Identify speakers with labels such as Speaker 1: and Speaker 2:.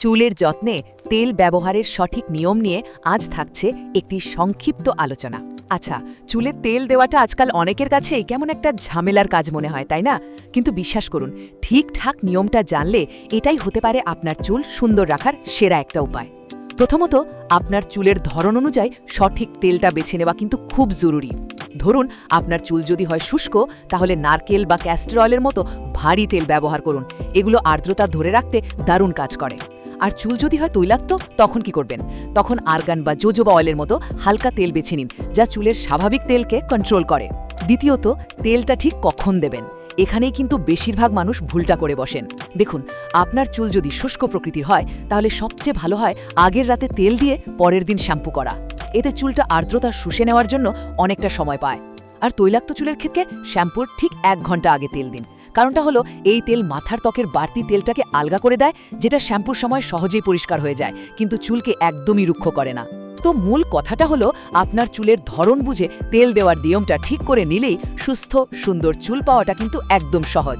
Speaker 1: চুলের যত্নে তেল ব্যবহারের সঠিক নিয়ম নিয়ে আজ থাকছে একটি সংক্ষিপ্ত আলোচনা। আচ্ছা, চুলে তেল দেওয়াটা আজকাল অনেকের কাছেই কেমন একটা ঝামেলার কাজ মনে হয়, তাই না? কিন্তু বিশ্বাস করুন, ঠিকঠাক নিয়মটা জানলে এটাই হতে পারে আপনার চুল সুন্দর রাখার সেরা একটা উপায়। প্রথমত, আপনার চুলের ধরন অনুযায়ী সঠিক তেলটা বেছে নেওয়া কিন্তু খুব জরুরি। ধরুন, আপনার চুল যদি হয় শুষ্ক, তাহলে নারকেল বা ক্যাস্টর অয়েলের মতো ভারী তেল ব্যবহার করুন। এগুলো আর্দ্রতা ধরে রাখতে দারুণ কাজ করে। আর চুল যদি হয় তৈলাক্ত, তখন কি করবেন? তখন আর্গান বা জোজোবা অয়েলের মতো হালকা তেল বেছে নিন, যা চুলের স্বাভাবিক তেলকে কন্ট্রোল করে। দ্বিতীয়ত, তেলটা ঠিক কখন দেবেন, এখানেই কিন্তু বেশিরভাগ মানুষ ভুলটা করে বসেন। দেখুন, আপনার চুল যদি শুষ্ক প্রকৃতির হয়, তাহলে সবচেয়ে ভালো হয় আগের রাতে তেল দিয়ে পরের দিন শ্যাম্পু করা। এতে চুলটা আর্দ্রতা শুষে নেওয়ার জন্য অনেকটা সময় পায়। আর তৈলাক্ত চুলের ক্ষেত্রে শ্যাম্পুর ঠিক 1 ঘন্টা আগে তেল দিন। কারণটা হলো, এই তেল মাথার ত্বকের বাড়তি তেলটাকে আলগা করে দেয়, যেটা শ্যাম্পুর সময় সহজেই পরিষ্কার হয়ে যায়, কিন্তু চুলকে একদমই রুক্ষ করে না। তো মূল কথাটা হলো, আপনার চুলের ধরন বুঝে তেল দেওয়ার নিয়মটা ঠিক করে নিলেই সুস্থ সুন্দর চুল পাওয়াটা কিন্তু একদম সহজ।